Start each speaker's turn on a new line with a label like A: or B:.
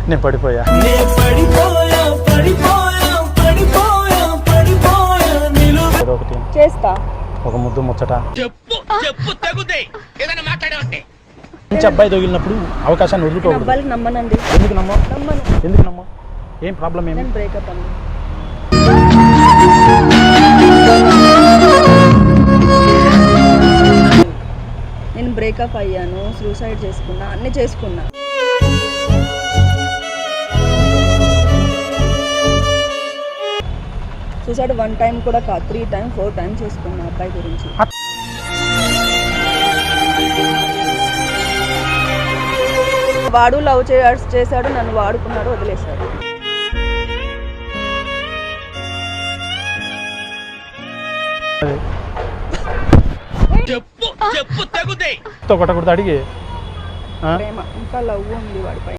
A: నేను పడిపోయా. ఒకటి
B: చేస్తా.
A: ఒక ముద్దు ముచ్చట మంచి అబ్బాయి తగిలినప్పుడు అవకాశాన్ని వదులుకోకూడదు.
B: నమ్మనండి.
A: ఎందుకు నమ్మవు? ఏం ప్రాబ్లం ఏమి?
B: బ్రేకప్ అండి. నేను బ్రేకప్ అయ్యాను, సూసైడ్ చేసుకున్నా, అన్ని చేసుకున్నా. సూసైడ్ 1 టైం కూడా కాదు, 3 టైం 4 టైం చేసుకున్నా అబ్బాయి గురించి. వాడు లవ్ చేశాడు, నన్ను వాడుకున్నాడు, వదిలేశాడు.
A: కొట్టకూడదు అడిగి
B: ప్రేమ ఇంకా లవ్ ఉంది వాడిపై.